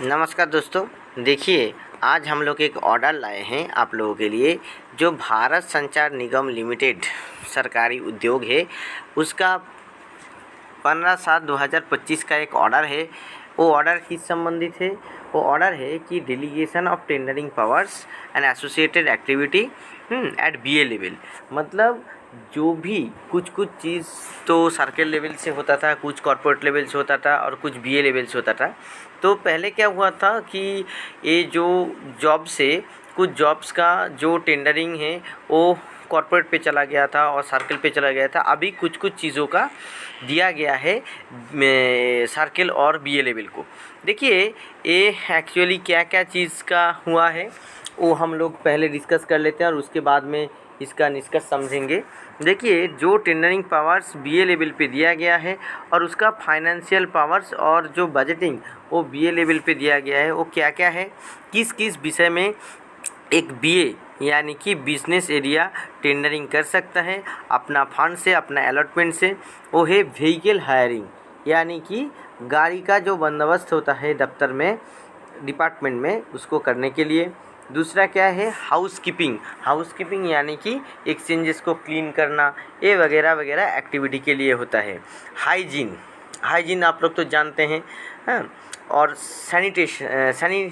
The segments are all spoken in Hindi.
नमस्कार दोस्तों। देखिए, आज हम लोग एक ऑर्डर लाए हैं आप लोगों के लिए। जो भारत संचार निगम लिमिटेड सरकारी उद्योग है, उसका 15/7/2025 का एक ऑर्डर है। वो ऑर्डर किस संबंधित है? वो ऑर्डर है कि delegation of tendering powers and associated activity at BA level. मतलब जो भी कुछ चीज़ तो सर्कल लेवल से होता था, कुछ कॉर्पोरेट लेवल से होता था और कुछ बीए लेवल से होता था। तो पहले क्या हुआ था कि ये जो जॉब से कुछ जॉब्स का जो टेंडरिंग है वो कॉर्पोरेट पे चला गया था और सर्कल पे चला गया था। अभी कुछ चीज़ों का दिया गया है सर्कल और बीए लेवल को। देखिए, ये एक्चुअली क्या क्या चीज़ का हुआ है वो हम लोग पहले डिस्कस कर लेते हैं और उसके बाद में इसका निष्कर्ष समझेंगे। देखिए, जो टेंडरिंग पावर्स बीए लेवल पे दिया गया है और उसका फाइनेंशियल पावर्स और जो बजटिंग वो बीए लेवल पे दिया गया है, वो क्या क्या है, किस किस विषय में एक बीए यानी कि बिजनेस एरिया टेंडरिंग कर सकता है अपना फंड से, अपना अलॉटमेंट से। वो है व्हीकल हायरिंग, यानी कि गाड़ी का जो बंदोबस्त होता है दफ्तर में, डिपार्टमेंट में, उसको करने के लिए। दूसरा क्या है? हाउसकीपिंग यानी कि एक्सचेंजेस को क्लीन करना, ये वगैरह वगैरह एक्टिविटी के लिए होता है। हाइजीन आप लोग तो जानते हैं, हाँ। और स्टेशनरी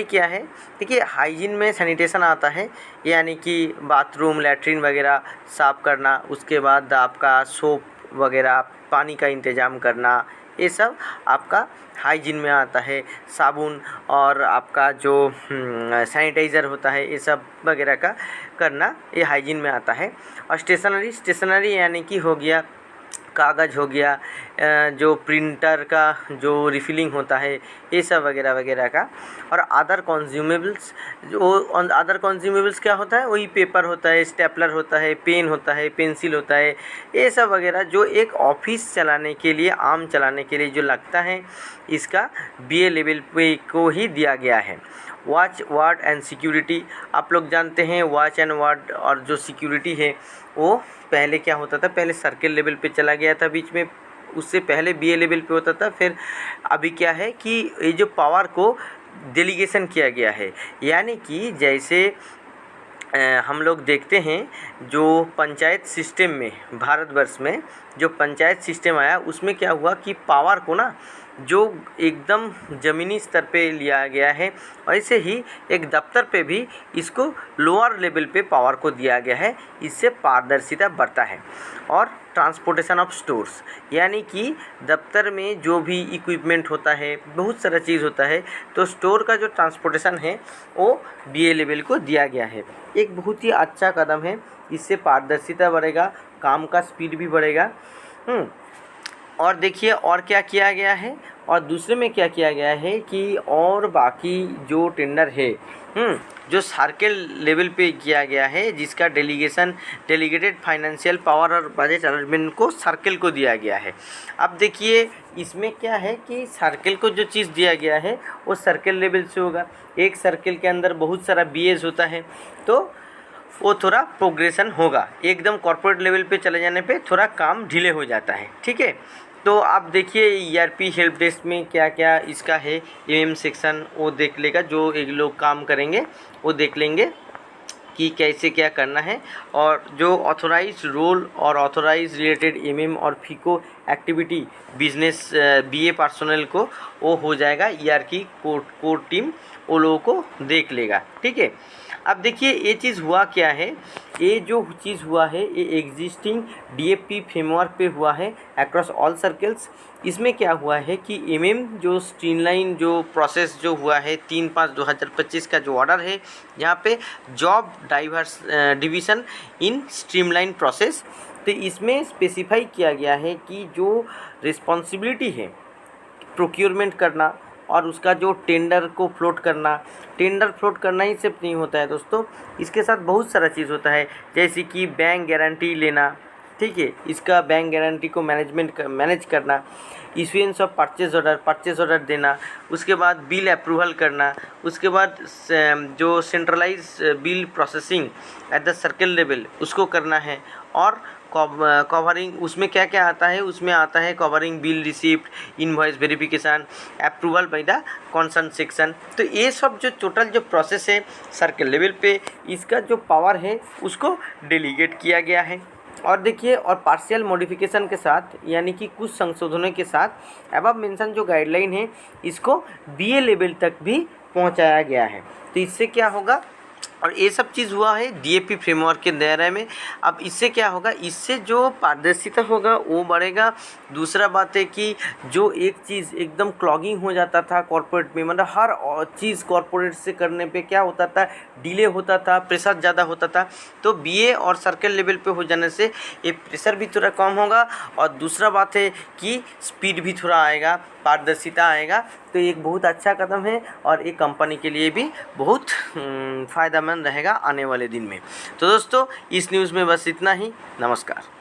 क्या है? देखिए, हाइजीन में सैनिटेशन आता है, यानी कि बाथरूम, लैट्रिन वगैरह साफ़ करना, उसके बाद आपका सोप वगैरह, पानी का इंतज़ाम करना, ये सब आपका हाइजीन में आता है। साबुन और आपका जो सैनिटाइज़र होता है, ये सब वगैरह का करना, ये हाइजीन में आता है। और स्टेशनरी यानी कि हो गया कागज़, हो गया जो प्रिंटर का जो रिफिलिंग होता है, ये सब वगैरह वगैरह का। और अदर कंज्यूमेबल्स क्या होता है? वही पेपर होता है, स्टेपलर होता है, पेन होता है, पेंसिल होता है, ये सब वगैरह जो एक ऑफिस चलाने के लिए, आम चलाने के लिए जो लगता है, इसका बीए लेवल पे को ही दिया गया है। वॉच, वार्ड एंड सिक्योरिटी आप लोग जानते हैं। वॉच एंड वार्ड और जो सिक्योरिटी है वो पहले क्या होता था? पहले सर्कल लेवल पे चला गया था बीच में, उससे पहले बीए लेवल पे होता था। फिर अभी क्या है कि ये जो पावर को डेलीगेशन किया गया है, यानी कि जैसे हम लोग देखते हैं जो पंचायत सिस्टम में, भारतवर्ष में जो पंचायत सिस्टम आया, उसमें क्या हुआ कि पावर को ना जो एकदम ज़मीनी स्तर पे लिया गया है, वैसे ही एक दफ्तर पे भी इसको लोअर लेवल पे पावर को दिया गया है। इससे पारदर्शिता बढ़ता है। और ट्रांसपोर्टेशन ऑफ स्टोर्स, यानी कि दफ्तर में जो भी इक्विपमेंट होता है, बहुत सारा चीज़ होता है, तो स्टोर का जो ट्रांसपोर्टेशन है वो बीए लेवल को दिया गया है। एक बहुत ही अच्छा कदम है। इससे पारदर्शिता बढ़ेगा, काम का स्पीड भी बढ़ेगा। और देखिए, और क्या किया गया है, और दूसरे में क्या किया गया है कि और बाकी जो टेंडर है जो सर्कल लेवल पे किया गया है, जिसका डेलीगेटेड फाइनेंशियल पावर और बजट अलॉटमेंट को सर्कल को दिया गया है। अब देखिए, इसमें क्या है कि सर्कल को जो चीज़ दिया गया है वो सर्कल लेवल से होगा। एक सर्कल के अंदर बहुत सारा बीएस होता है, तो वो थोड़ा प्रोग्रेशन होगा। एकदम कॉर्पोरेट लेवल पे चले जाने पे थोड़ा काम डिले हो जाता है, ठीक है। तो आप देखिए, ईआरपी हेल्प डेस्क में क्या क्या इसका है, एमएम सेक्शन वो देख लेगा, जो एक लोग काम करेंगे वो देख लेंगे कि कैसे क्या करना है। और जो ऑथोराइज रोल और ऑथोराइज रिलेटेड एमएम और फीको एक्टिविटी बिजनेस बीए पर्सोनल को वो हो जाएगा। ईआरपी कोर टीम वो लोगों को देख लेगा, ठीक है। अब देखिए, ये चीज़ हुआ क्या है, ये जो चीज़ हुआ है ये एग्जिस्टिंग डीएफपी फ्रेमवर्क पे हुआ है अक्रॉस ऑल सर्कल्स। इसमें क्या हुआ है कि एमएम जो स्ट्रीमलाइन जो प्रोसेस जो हुआ है 3/5/2025 का जो ऑर्डर है, यहाँ पे जॉब डिवीज़न इन स्ट्रीमलाइन प्रोसेस, तो इसमें स्पेसिफाई किया गया है कि जो रिस्पॉन्सिबिलिटी है प्रोक्योरमेंट करना और उसका जो टेंडर फ्लोट करना ही सिर्फ नहीं होता है दोस्तों, इसके साथ बहुत सारा चीज़ होता है, जैसे कि बैंक गारंटी लेना, ठीक है। इसका बैंक गारंटी को मैनेज करना, इशुएंस ऑफ परचेज ऑर्डर देना, उसके बाद बिल अप्रूवल करना, उसके बाद जो centralise bill processing at the circle level उसको करना है। और कवरिंग उसमें क्या क्या आता है, उसमें आता है covering bill receipt, invoice verification, approval by the concern section. तो ये सब जो टोटल जो प्रोसेस है सर्कल लेवल पे, इसका जो पावर है उसको डेलीगेट किया गया है। और देखिए, और पार्शियल मॉडिफिकेशन के साथ यानी कि कुछ संशोधनों के साथ अबव मेंशन जो गाइडलाइन है इसको बीए लेवल तक भी पहुंचाया गया है। तो इससे क्या होगा, और ये सब चीज़ हुआ है डीएपी फ्रेमवर्क के दायरे में। अब इससे क्या होगा, इससे जो पारदर्शिता होगा वो बढ़ेगा। दूसरा बात है कि जो एक चीज़ एकदम क्लॉगिंग हो जाता था कॉर्पोरेट में, मतलब हर चीज़ कॉर्पोरेट से करने पे क्या होता था, डिले होता था, प्रेशर ज़्यादा होता था। तो बीए और सर्कल लेवल पे हो जाने से ये प्रेशर भी थोड़ा कम होगा, और दूसरा बात है कि स्पीड भी थोड़ा आएगा, पारदर्शिता आएगा। तो एक बहुत अच्छा कदम है और एक कंपनी के लिए भी बहुत फ़ायदेमंद रहेगा आने वाले दिन में। तो दोस्तों, इस न्यूज़ में बस इतना ही। नमस्कार।